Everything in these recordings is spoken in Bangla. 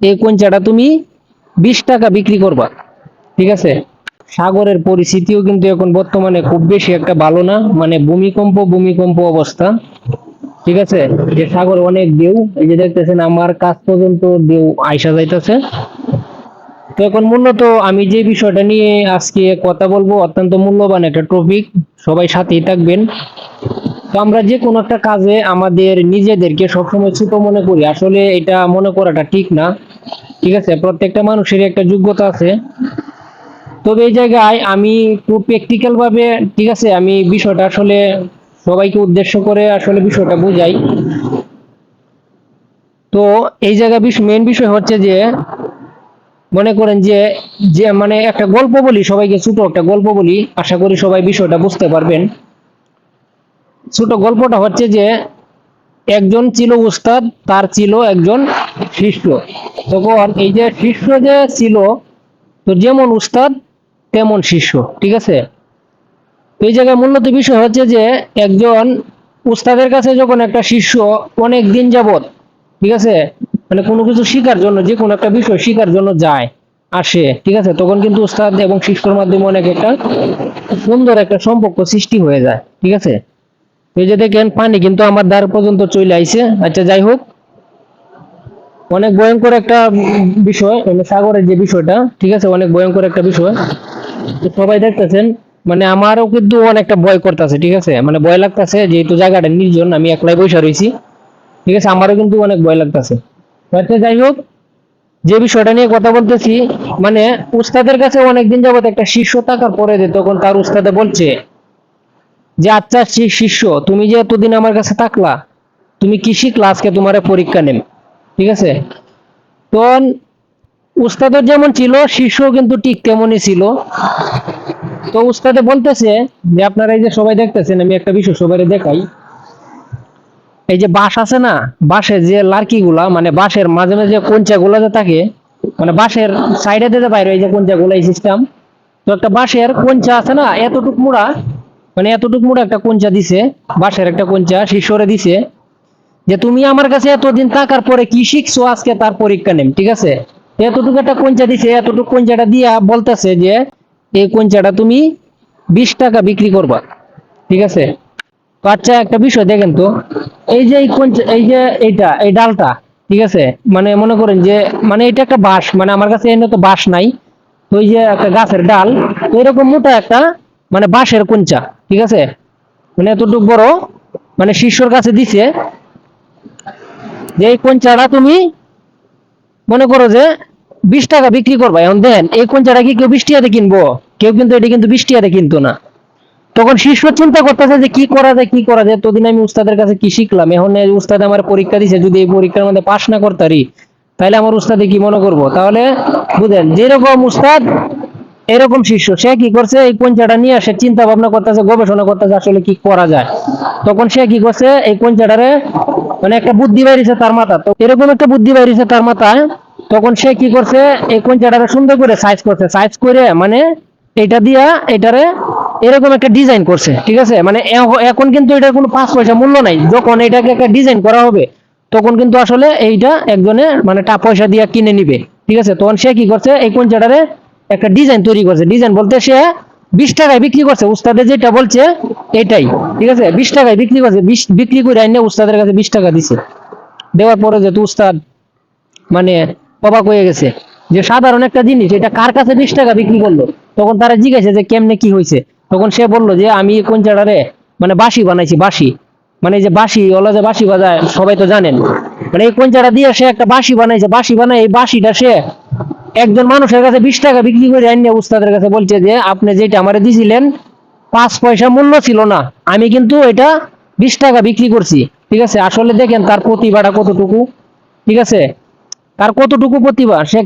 এই কঞ্চাটা তুমি 20 টাকা বিক্রি করবা। ঠিক আছে। সাগরের পরিস্থিতিও কিন্তু এখন বর্তমানে খুব বেশি একটা ভালো না, মানে ভূমিকম্প ভূমিকম্প অবস্থা। ঠিক আছে। যে সাগর অনেক ঢেউ, এই যে দেখতেছেন আমার কাছ পর্যন্ত ঢেউ আইসা যাইতেছে। তো এখন মূলত আমি যে বিষয়টা নিয়ে আজকে কথা বলবো অত্যন্ত মূল্যবান একটা টপিক, সবাই সাথেই থাকবেন। তো আমরা যে কোনো একটা কাজে আমাদের নিজেদেরকে সবসময় ছোট মনে করি, আসলে এটা মনে করাটা ঠিক না। ঠিক আছে, প্রত্যেকটা মানুষের একটা যোগ্যতা আছে। তবে এই জায়গায় আমি খুব প্র্যাকটিক্যাল ভাবে, ঠিক আছে, আমি বিষয়টা আসলে সবাইকে উদ্দেশ্য করে আসলে বিষয়টা বুঝাই। তো এই জায়গায় মেন বিষয় হচ্ছে যে মনে করেন যে যে মানে একটা গল্প বলি, সবাইকে ছোট একটা গল্প বলি, আশা করি সবাই বিষয়টা বুঝতে পারবেন। ছোট গল্পটা হচ্ছে যে একজন ছিল উস্তাদ, তার ছিল একজন শিষ্য। তখন এই যে শিষ্য যে ছিল, তো যেমন উস্তাদ তেমন শিষ্য। ঠিক আছে। তো এই জায়গায় মূলত বিষয় হচ্ছে যে একজন উস্তাদের কাছে যখন একটা শিষ্য অনেক দিন যাবত, ঠিক আছে, মানে কোনো কিছু শিখার জন্য, যে কোনো একটা বিষয় শিখার জন্য যায় আসে, ঠিক আছে, তখন কিন্তু উস্তাদ এবং শিষ্যর মাধ্যমে অনেক একটা সুন্দর একটা সম্পর্ক সৃষ্টি হয়ে যায়। ঠিক আছে। এই যে দেখেন পানি কিন্তু আমার দ্বার পর্যন্ত চলে আইছে। আচ্ছা, যাই হোক, অনেক ভয়ঙ্কর একটা বিষয়, মানে সাগরের যে বিষয়টা, ঠিক আছে, অনেক ভয়ঙ্কর একটা বিষয়। তো সবাই দেখতেছেন, মানে আমারও কিন্তু অনেকটা ভয় করতেছে। ঠিক আছে, মানে ভয় লাগতেছে, যেহেতু জায়গাটা নির্জন, আমি একলাই বসে রয়েছি। ঠিক আছে, আমারও কিন্তু অনেক ভয় লাগতেছে। আচ্ছা, যাই হোক, যে বিষয়টা নিয়ে কথা বলতেছি, মানে উস্তাদের কাছে অনেকদিন যাবত একটা শিষ্য থাকার পরে যে তখন তার উস্তাদে বলছে যে আচ্ছা শিষ্য, তুমি যে এতদিন আমার কাছে থাকলা, তুমি কি শিখলা, আজকে তোমার পরীক্ষা নেম। ঠিক আছে। তখন উস্তাদের যেমন ছিল, শিষ্য কিন্তু ঠিক তেমনই ছিল। তো উস্তাদে বলতেছে যে আপনারা এই যে সবাই দেখতেছেন, আমি একটা বিষয় সবাই দেখাই। এই যে বাঁশ আছে না, বাঁশের যে লার্কি গুলা, মানে বাঁশের মাঝে মাঝে কঞ্চা গুলা যে থাকে, মানে বাঁশের সাইডে দিতে বাইরে এই যে কঞ্চা গুলা, এই সিস্টেম। তো একটা বাঁশের কঞ্চা আছে না, এতটুক মুড়া, মানে এতটুক মুড়া একটা কঞ্চা দিছে, বাঁশের একটা কঞ্চা শিষ্যরে দিছে, যে তুমি আমার কাছে এতদিন থাকার পরে কি শিখছো, আজকে তার পরীক্ষা নেম। ঠিক আছে। এতটুকু একটা কঞ্চা দিছে, এতটুকু কঞ্চাটা দিয়া বলতেছে যে এই কঞ্চাটা তুমি 20 টাকা বিক্রি করবা। ঠিক আছে। তো আচ্ছা, একটা বিষয় দেখেন তো, এই যে এই যে এইটা, এই ডালটা, ঠিক আছে, মানে মনে করেন যে, মানে এটা একটা বাঁশ, মানে আমার কাছে এনে তো বাঁশ নাই। তো এই যে একটা গাছের ডাল, তো এরকম মোটা একটা, মানে বাঁশের কঞ্চা। ঠিক আছে, মানে এতটুকু বড়, মানে শিষ্যর কাছে দিছে যে এই কঞ্চাটা তুমি মনে করো যে 20 টাকা বিক্রি করবা। এখন দেন এই কঞ্চাটা কি কেউ 20 টাকাতে কিনবো? কেউ কিন্তু এটা কিন্তু 20 টাকাতে কিনতো না। তখন শিষ্য চিন্তা করতেছে যে কি করা যায়, কি করা যায়, এতদিন আমি উস্তাদের কাছে কি শিখলাম, এখন এই উস্তাদ আমার পরীক্ষা দিছে, যদি এই পরীক্ষার মধ্যে পাশ না করতে পারি, তাহলে আমার উস্তাদে কি মনে করবো? তাহলে বুঝেন, যেরকম উস্তাদ এরকম শিষ্য, সে কি করছে, এই পঞ্চাটা নিয়ে সে চিন্তা ভাবনা করতেছে, গবেষণা করতেছে আসলে কি করা যায়। তখন সে কি করছে, এই পঞ্চাটারে, মানে একটা বুদ্ধি বাইরেছে তার মাথা, তো এরকম একটা বুদ্ধি বাইরেছে তার মাথায়। তখন সে কি করছে, এই পঞ্চাটারে সুন্দর করে সাইজ করছে, সাইজ করে মানে এটা দিয়া এটারে এরকম একটা ডিজাইন করছে। ঠিক আছে, মানে এখন কিন্তু এটার কোনো 5 পয়সা মূল্য নাই। যখন এটাকে একটা ডিজাইন করা হবে, তখন কিন্তু আসলে এইটা একজনে মানে পয়সা দিয়ে কিনে নিবে। ঠিক আছে। তখন সে কি করছে, এই পঞ্চাটারে একটা ডিজাইন তৈরি করছে, ডিজাইন বলতে সে 20 টাকায় বিক্রি করছে, উস্তাদে যেটা বলছে এটাই। ঠিক আছে, 20 টাকায় বিক্রি করছে, বিক্রি করে আইনে উস্তাদের কাছে 20 টাকা দিছে। দেওয়ার পরে যেহেতু উস্তাদ মানে অবাক হয়ে গেছে যে সাধারণ একটা জিনিস এটা কার কাছে 20 টাকা বিক্রি করলো। তখন তারা জিজ্ঞাসা যে কেমনে কি হয়েছে। তখন সে বললো যে আমি কোন চাটারে মানে বাঁশি বানাইছি, বাঁশি, মানে যে বাঁশি ওলা যে বাঁশি বাজায় সবাই তো জানেন, মানে এই কোনচাটা দিয়ে সে একটা বাঁশি বানাইছে, বাঁশি বানায় এই বাঁশিটা সে একজন মানুষের কাছে 20 টাকা বিক্রি করে আনিয়ে উস্তাদের কাছে বলছে যে আপনি যেটা আমারে দিছিলেন 5 পয়সা মূল্য ছিল না, আমি কিন্তু এটা 20 টাকা বিক্রি করছি। ঠিক আছে, আসলে দেখেন তার প্রতিভাটা কতটুকু। ঠিক আছে, তার কতটুকু প্রতিভা, সে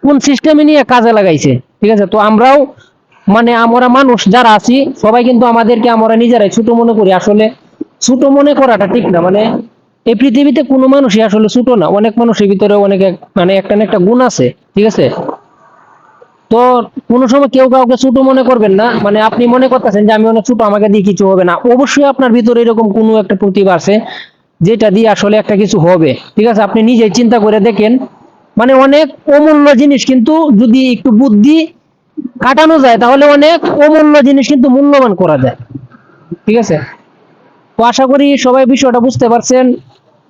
কোন সিস্টেমে নিয়ে কাজে লাগাইছে। ঠিক আছে। তো আমরাও, মানে আমরা মানুষ যারা আছি সবাই কিন্তু আমাদেরকে আমরা নিজেরাই ছোট মনে করি, আসলে ছোট মনে করাটা ঠিক না। মানে এই পৃথিবীতে কোনো মানুষই আসলে ছোট না, অনেক মানুষের ভিতরে অনেক মানে একটা না একটা গুণ আছে। ঠিক আছে। তো কোনো সময় কেউ কাউকে ছোট মনে করবেন না, মানে আপনি মনে করতেছেন যে আমি অনেক ছোট, আমাকে দিয়ে কিছু হবে না, অবশ্যই আপনার ভিতরে এরকম কোনো একটা প্রতিভা আছে যেটা দিয়ে আসলে একটা কিছু হবে। ঠিক আছে, আপনি নিজেই চিন্তা করে দেখেন মানে অনেক অমূল্য জিনিস কিন্তু যদি একটু বুদ্ধি কাটানো যায় তাহলে অনেক অমূল্য জিনিস কিন্তু মূল্যবান করা যায়। ঠিক আছে, তো আশা করি সবাই বিষয়টা বুঝতে পারছেন।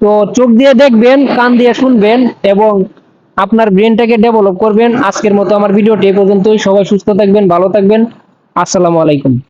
তো চোখ দিয়ে দেখবেন, কান দিয়ে শুনবেন এবং আপনার ব্রেনটাকে ডেভেলপ করবেন। আজকের মতো আমার ভিডিওটি এই পর্যন্তই। সবাই সুস্থ থাকবেন, ভালো থাকবেন। আসসালামু আলাইকুম।